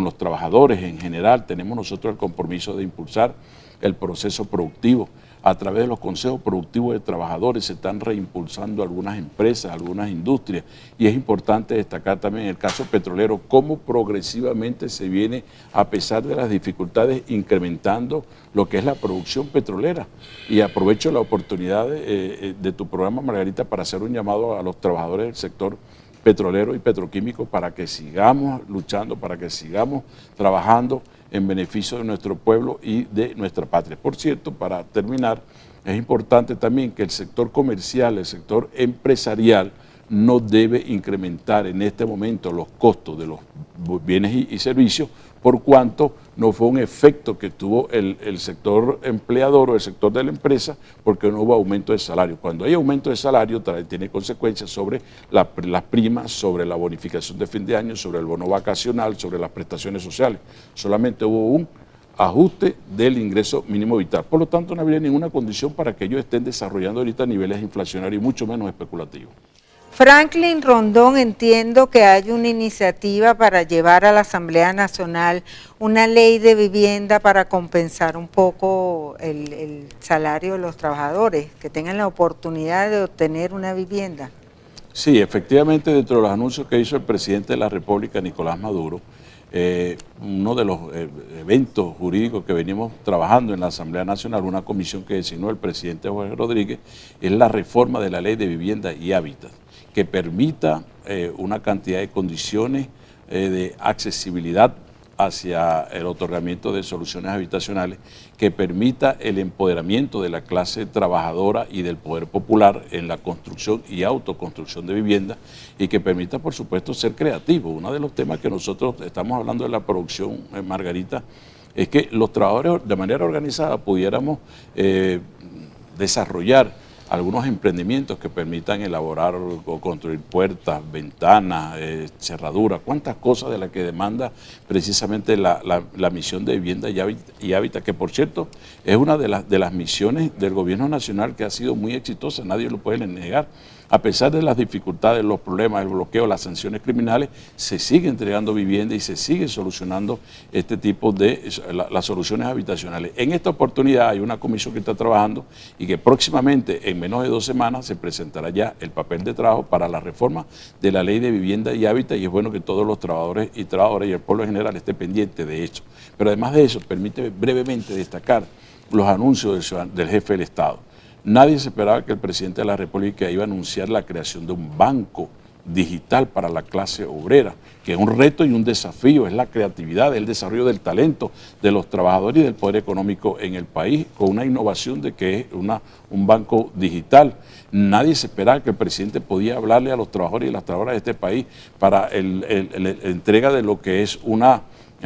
los trabajadores en general. Tenemos nosotros el compromiso de impulsar el proceso productivo. A través de los consejos productivos de trabajadores se están reimpulsando algunas empresas, algunas industrias, y es importante destacar también en el caso petrolero cómo progresivamente se viene, a pesar de las dificultades, incrementando lo que es la producción petrolera. Y aprovecho la oportunidad de tu programa, Margarita, para hacer un llamado a los trabajadores del sector petrolero y petroquímico para que sigamos luchando, para que sigamos trabajando en beneficio de nuestro pueblo y de nuestra patria. Por cierto, para terminar, es importante también que el sector comercial, el sector empresarial, no debe incrementar en este momento los costos de los bienes y servicios, por cuanto no fue un efecto que tuvo el sector empleador o el sector de la empresa, porque no hubo aumento de salario. Cuando hay aumento de salario, tiene consecuencias sobre las primas, sobre la bonificación de fin de año, sobre el bono vacacional, sobre las prestaciones sociales. Solamente hubo un ajuste del ingreso mínimo vital. Por lo tanto, no habría ninguna condición para que ellos estén desarrollando ahorita niveles inflacionarios y mucho menos especulativos. Franklin Rondón, entiendo que hay una iniciativa para llevar a la Asamblea Nacional una ley de vivienda para compensar un poco el salario de los trabajadores, que tengan la oportunidad de obtener una vivienda. Sí, efectivamente, dentro de los anuncios que hizo el presidente de la República, Nicolás Maduro, uno de los eventos jurídicos que venimos trabajando en la Asamblea Nacional, una comisión que designó el presidente Jorge Rodríguez, es la reforma de la Ley de Vivienda y Hábitat, que permita una cantidad de condiciones de accesibilidad hacia el otorgamiento de soluciones habitacionales, que permita el empoderamiento de la clase trabajadora y del poder popular en la construcción y autoconstrucción de vivienda, y que permita, por supuesto, ser creativo. Uno de los temas que nosotros estamos hablando de la producción, Margarita, es que los trabajadores de manera organizada pudiéramos desarrollar algunos emprendimientos que permitan elaborar o construir puertas, ventanas, cerraduras, cuántas cosas de las que demanda precisamente la misión de vivienda y hábitat, que por cierto es una de las misiones del gobierno nacional que ha sido muy exitosa, nadie lo puede negar. A pesar de las dificultades, los problemas, el bloqueo, las sanciones criminales, se sigue entregando vivienda y se sigue solucionando este tipo de las soluciones habitacionales. En esta oportunidad hay una comisión que está trabajando y que próximamente, en menos de 2 semanas, se presentará ya el papel de trabajo para la reforma de la Ley de Vivienda y Hábitat, y es bueno que todos los trabajadores y trabajadoras y el pueblo en general esté pendiente de esto. Pero además de eso, permíteme brevemente destacar los anuncios del jefe del Estado. Nadie se esperaba que el presidente de la República iba a anunciar la creación de un banco digital para la clase obrera, que es un reto y un desafío, es la creatividad, el desarrollo del talento de los trabajadores y del poder económico en el país, con una innovación de que es un banco digital. Nadie se esperaba que el presidente podía hablarle a los trabajadores y las trabajadoras de este país para la entrega de lo que es una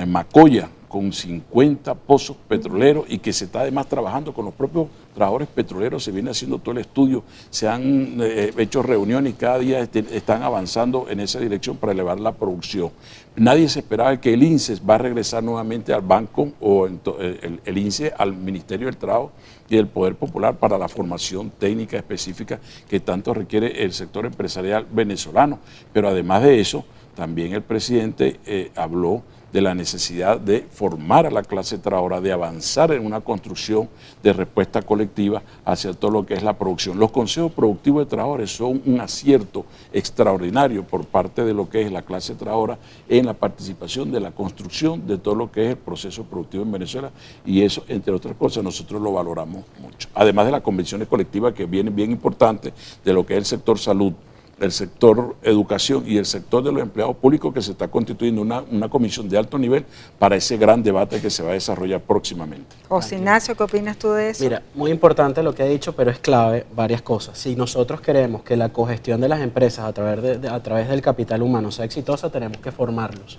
Macoya con 50 pozos petroleros y que se está además trabajando con los propios trabajadores petroleros, se viene haciendo todo el estudio, se han hecho reuniones y cada día están avanzando en esa dirección para elevar la producción. Nadie se esperaba que el INSEE va a regresar nuevamente al banco o el INSEE al Ministerio del Trabajo y del Poder Popular para la formación técnica específica que tanto requiere el sector empresarial venezolano. Pero además de eso, también el presidente habló de la necesidad de formar a la clase trabajadora, de avanzar en una construcción de respuesta colectiva hacia todo lo que es la producción. Los consejos productivos de trabajadores son un acierto extraordinario por parte de lo que es la clase trabajadora en la participación de la construcción de todo lo que es el proceso productivo en Venezuela, y eso, entre otras cosas, nosotros lo valoramos mucho. Además de las convenciones colectivas que vienen bien importantes de lo que es el sector salud, el sector educación y el sector de los empleados públicos, que se está constituyendo una comisión de alto nivel para ese gran debate que se va a desarrollar próximamente. José Ignacio, ¿qué opinas tú de eso? Mira, muy importante lo que ha dicho, pero es clave varias cosas. Si nosotros queremos que la cogestión de las empresas a través del capital humano sea exitosa, tenemos que formarlos.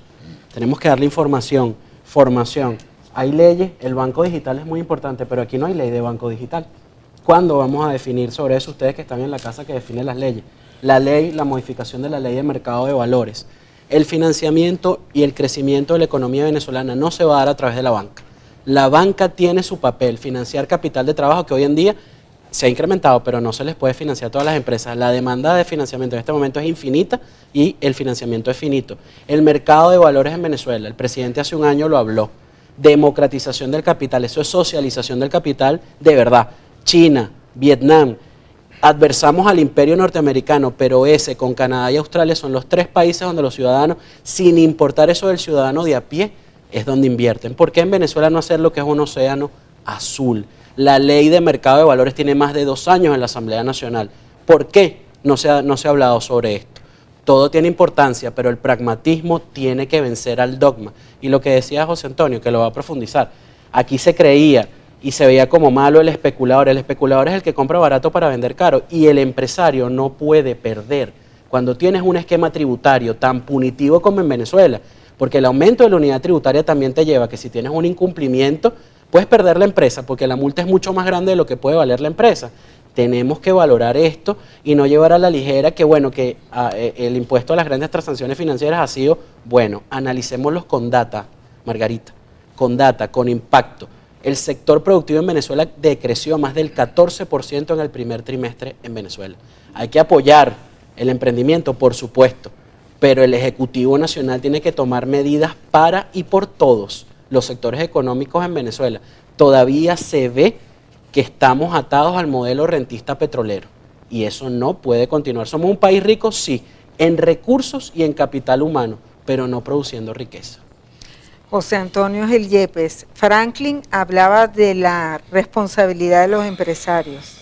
Tenemos que darle información, formación. Hay leyes, el banco digital es muy importante, pero aquí no hay ley de banco digital. ¿Cuándo vamos a definir sobre eso? Ustedes que están en la casa que definen las leyes. La ley, la modificación de la ley de mercado de valores. El financiamiento y el crecimiento de la economía venezolana no se va a dar a través de la banca. La banca tiene su papel, financiar capital de trabajo, que hoy en día se ha incrementado, pero no se les puede financiar a todas las empresas. La demanda de financiamiento en este momento es infinita y el financiamiento es finito. El mercado de valores en Venezuela, el presidente hace un año lo habló. Democratización del capital, eso es socialización del capital de verdad. China, Vietnam, adversamos al imperio norteamericano, pero ese con Canadá y Australia son los 3 países donde los ciudadanos, sin importar eso del ciudadano de a pie, es donde invierten. ¿Por qué en Venezuela no hacer lo que es un océano azul? La ley de mercado de valores tiene más de 2 años en la Asamblea Nacional. ¿Por qué no se ha hablado sobre esto? Todo tiene importancia, pero el pragmatismo tiene que vencer al dogma. Y lo que decía José Antonio, que lo va a profundizar, aquí se creía y se veía como malo el especulador. El especulador es el que compra barato para vender caro, y el empresario no puede perder cuando tienes un esquema tributario tan punitivo como en Venezuela, porque el aumento de la unidad tributaria también te lleva a que si tienes un incumplimiento puedes perder la empresa, porque la multa es mucho más grande de lo que puede valer la empresa. Tenemos que valorar esto y no llevar a la ligera que, bueno, que el impuesto a las grandes transacciones financieras ha sido, bueno, analicémoslos con data, Margarita, con data, con impacto. El sector productivo en Venezuela decreció más del 14% en el primer trimestre en Venezuela. Hay que apoyar el emprendimiento, por supuesto, pero el Ejecutivo Nacional tiene que tomar medidas para y por todos los sectores económicos en Venezuela. Todavía se ve que estamos atados al modelo rentista petrolero y eso no puede continuar. Somos un país rico, sí, en recursos y en capital humano, pero no produciendo riqueza. José Antonio Gil Yepes, Franklin hablaba de la responsabilidad de los empresarios.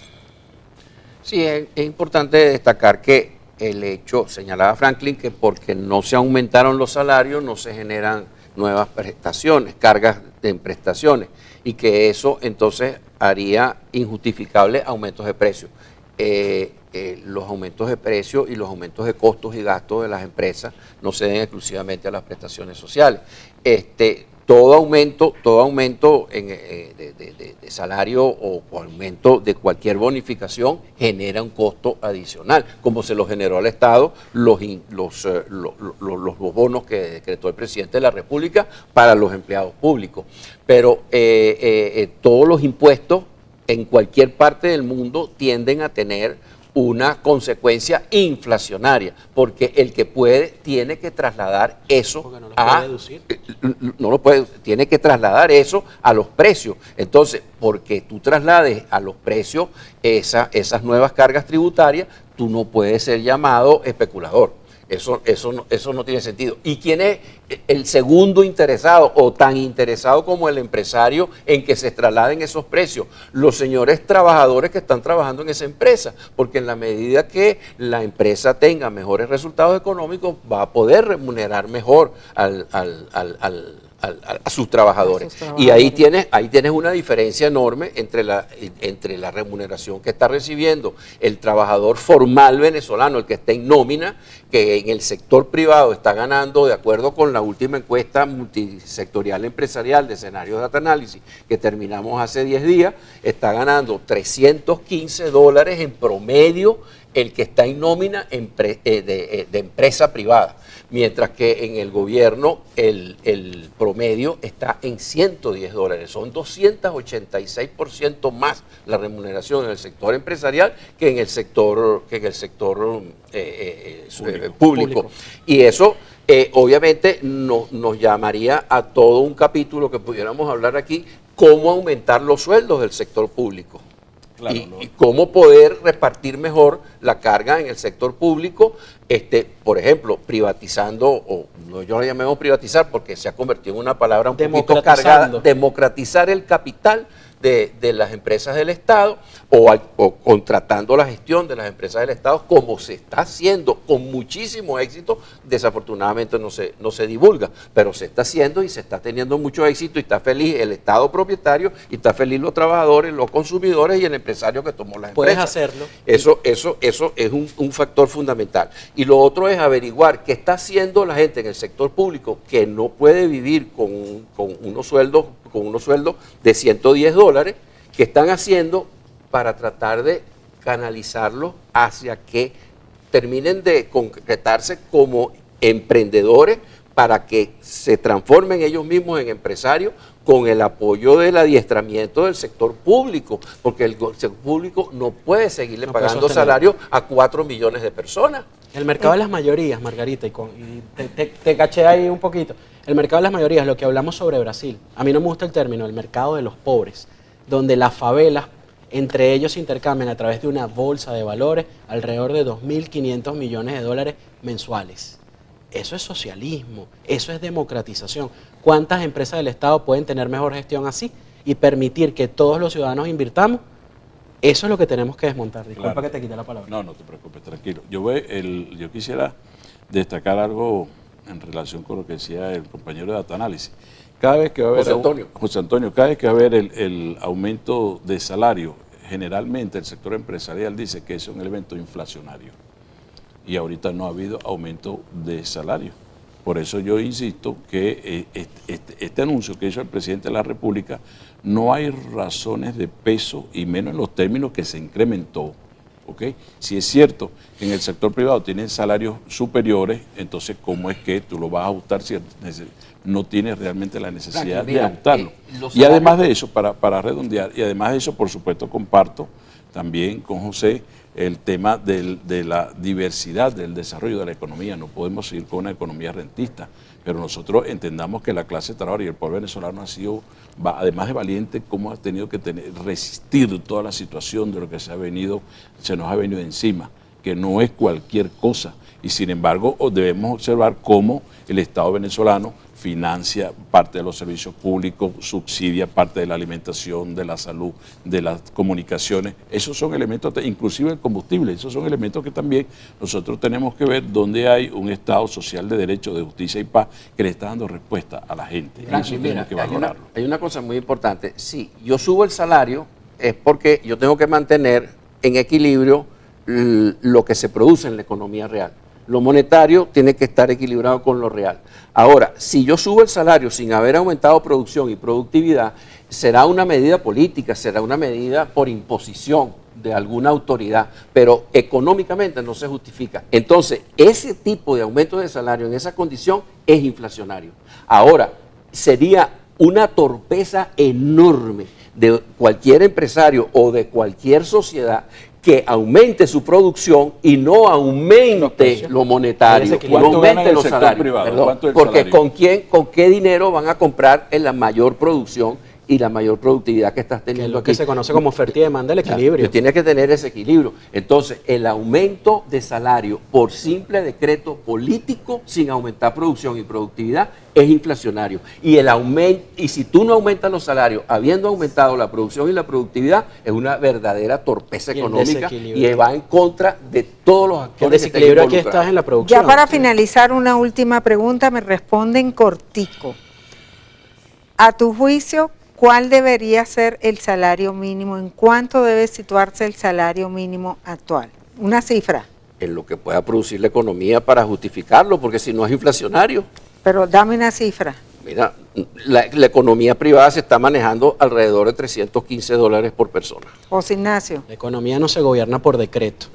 Sí, es importante destacar que el hecho, señalaba Franklin, que porque no se aumentaron los salarios, no se generan nuevas prestaciones, cargas de prestaciones, y que eso entonces haría injustificable aumentos de precios. Los aumentos de precios y los aumentos de costos y gastos de las empresas no se deben exclusivamente a las prestaciones sociales. Todo aumento de salario o aumento de cualquier bonificación genera un costo adicional, como se lo generó al Estado los bonos que decretó el presidente de la República para los empleados públicos. Pero todos los impuestos en cualquier parte del mundo tienden a tener una consecuencia inflacionaria, porque el que puede tiene que trasladar eso tiene que trasladar eso a los precios. Entonces, porque tú traslades a los precios esas nuevas cargas tributarias, tú no puedes ser llamado especulador. Eso no tiene sentido. ¿Y quién es el segundo interesado o tan interesado como el empresario en que se trasladen esos precios? Los señores trabajadores que están trabajando en esa empresa, porque en la medida que la empresa tenga mejores resultados económicos, va a poder remunerar mejor a sus trabajadores. Y ahí tienes una diferencia enorme entre la remuneración que está recibiendo el trabajador formal venezolano, el que está en nómina, que en el sector privado está ganando, de acuerdo con la última encuesta multisectorial empresarial de Escenarios Data Analysis, que terminamos hace 10 días, está ganando $315 en promedio el que está en nómina de empresa privada, mientras que en el gobierno el promedio está en $110. Son 286% más la remuneración en el sector empresarial que en el sector público. Y eso obviamente nos llamaría a todo un capítulo que pudiéramos hablar aquí, cómo aumentar los sueldos del sector público. Claro, y cómo poder repartir mejor la carga en el sector público, por ejemplo, privatizando, o no yo lo llamemos privatizar porque se ha convertido en una palabra un poquito cargada, democratizar el capital de las empresas del Estado o contratando la gestión de las empresas del Estado, como se está haciendo con muchísimo éxito. Desafortunadamente no se divulga, pero se está haciendo y se está teniendo mucho éxito y está feliz el Estado propietario y está feliz los trabajadores, los consumidores y el empresario que tomó las empresas. Puedes hacerlo. Eso es un factor fundamental. Y lo otro es averiguar qué está haciendo la gente en el sector público que no puede vivir con unos sueldos de $110, que están haciendo para tratar de canalizarlos hacia que terminen de concretarse como emprendedores, para que se transformen ellos mismos en empresarios con el apoyo del adiestramiento del sector público, porque el sector público no puede seguirle pagando salarios a 4 millones de personas. El mercado de las mayorías, Margarita, y te caché ahí un poquito. El mercado de las mayorías, lo que hablamos sobre Brasil, a mí no me gusta el término, el mercado de los pobres, donde las favelas, entre ellos se intercambian a través de una bolsa de valores alrededor de $2.500 millones mensuales. Eso es socialismo, eso es democratización. ¿Cuántas empresas del Estado pueden tener mejor gestión así y permitir que todos los ciudadanos invirtamos? Eso es lo que tenemos que desmontar. Disculpa, claro, que te quité la palabra. No te preocupes, tranquilo. Yo quisiera destacar algo en relación con lo que decía el compañero de Data Analysis. Cada vez que va a haber José Antonio, cada vez que va a haber el aumento de salario, generalmente el sector empresarial dice que es un elemento inflacionario. Y ahorita no ha habido aumento de salario. Por eso yo insisto que este anuncio que hizo el presidente de la República, no hay razones de peso, y menos en los términos que se incrementó. ¿Okay? Si es cierto que en el sector privado tienen salarios superiores, entonces ¿cómo es que tú lo vas a ajustar si no tienes realmente la necesidad de ajustarlo? Y además de eso, para redondear, y además de eso, por supuesto, comparto también con José el tema de la diversidad del desarrollo de la economía. No podemos seguir con una economía rentista, pero nosotros entendamos que la clase trabajadora y el pueblo venezolano ha sido, además de valiente, cómo ha tenido que resistir toda la situación de lo que se nos ha venido encima, que no es cualquier cosa. Y sin embargo, debemos observar cómo el Estado venezolano financia parte de los servicios públicos, subsidia parte de la alimentación, de la salud, de las comunicaciones. Esos son elementos, inclusive el combustible, esos son elementos que también nosotros tenemos que ver donde hay un Estado social de derecho, de justicia y paz que le está dando respuesta a la gente. Y eso tenemos que valorarlo. Hay una cosa muy importante. Si yo subo el salario es porque yo tengo que mantener en equilibrio lo que se produce en la economía real. Lo monetario tiene que estar equilibrado con lo real. Ahora, si yo subo el salario sin haber aumentado producción y productividad, será una medida política, será una medida por imposición de alguna autoridad, pero económicamente no se justifica. Entonces, ese tipo de aumento de salario en esa condición es inflacionario. Ahora, sería una torpeza enorme de cualquier empresario o de cualquier sociedad que aumente su producción y no aumente lo monetario, no aumente los salarios. Porque ¿con qué dinero van a comprar en la mayor producción y la mayor productividad que estás Que es teniendo lo que aquí. se conoce como oferta y demanda, el equilibrio. Tú tienes que tener ese equilibrio. Entonces, el aumento de salario por simple decreto político sin aumentar producción y productividad es inflacionario. Y si tú no aumentas los salarios, habiendo aumentado la producción y la productividad, es una verdadera torpeza Y el económica desequilibrio. y va en contra de todos los Que el actores que estén desequilibrio aquí involucrados. está en la producción. Ya para finalizar, una última pregunta, me responden cortico. A tu juicio, ¿cuál debería ser el salario mínimo? ¿En cuánto debe situarse el salario mínimo actual? Una cifra, En lo que pueda producir la economía para justificarlo, porque si no es inflacionario. pero dame una cifra. Mira, la economía privada se está manejando alrededor de $315 por persona. José Ignacio. La economía no se gobierna por decreto.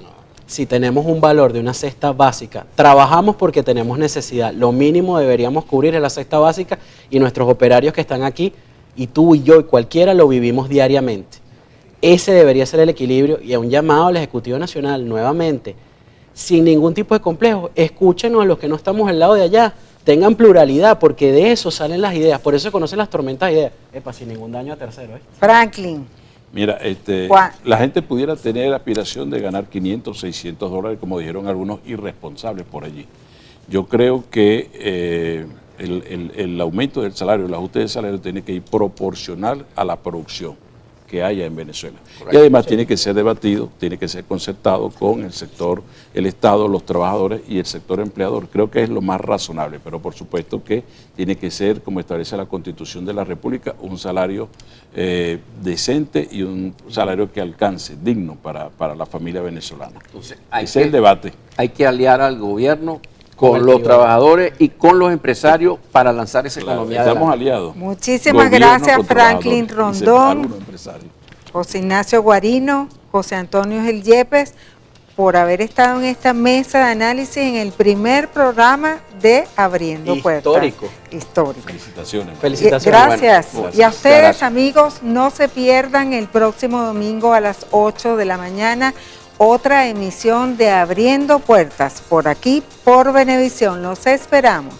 Si tenemos un valor de una cesta básica, trabajamos porque tenemos necesidad. Lo mínimo deberíamos cubrir es la cesta básica y nuestros operarios que están aquí, y tú y yo y cualquiera lo vivimos diariamente. Ese debería ser el equilibrio, y a un llamado al Ejecutivo Nacional nuevamente, sin ningún tipo de complejo, escúchenos a los que no estamos al lado de allá, tengan pluralidad, porque de eso salen las ideas, por eso se conocen las tormentas de ideas. Epa, sin ningún daño a terceros. Franklin. Mira, Juan. la gente pudiera tener aspiración de ganar 500, 600 dólares, como dijeron algunos irresponsables por allí. Yo creo que el aumento del salario, el ajuste del salario tiene que ir proporcional a la producción que haya en Venezuela. Correcto. Y además tiene que ser debatido, tiene que ser concertado con el sector, el Estado, los trabajadores y el sector empleador. Creo que es lo más razonable, pero por supuesto que tiene que ser, como establece la Constitución de la República, un salario decente y un salario que alcance, digno para la familia venezolana. Entonces, Ese es el debate. Hay que aliar al gobierno Con el con los privado. trabajadores y con los empresarios para lanzar esa Claro, economía estamos adelante. aliados. Muchísimas Gobierno gracias, con Franklin trabajadores y Rondón, algunos empresarios. José Ignacio Guarino, José Antonio Gil Yepes, por haber estado en esta mesa de análisis en el primer programa de Abriendo Puertas. Histórico. Histórico. Felicitaciones. Felicitaciones. Gracias. Bueno, Y a gracias. ustedes, Gracias. amigos, no se pierdan el próximo domingo a las 8 de la mañana otra emisión de Abriendo Puertas por aquí, por Venevisión. Los esperamos.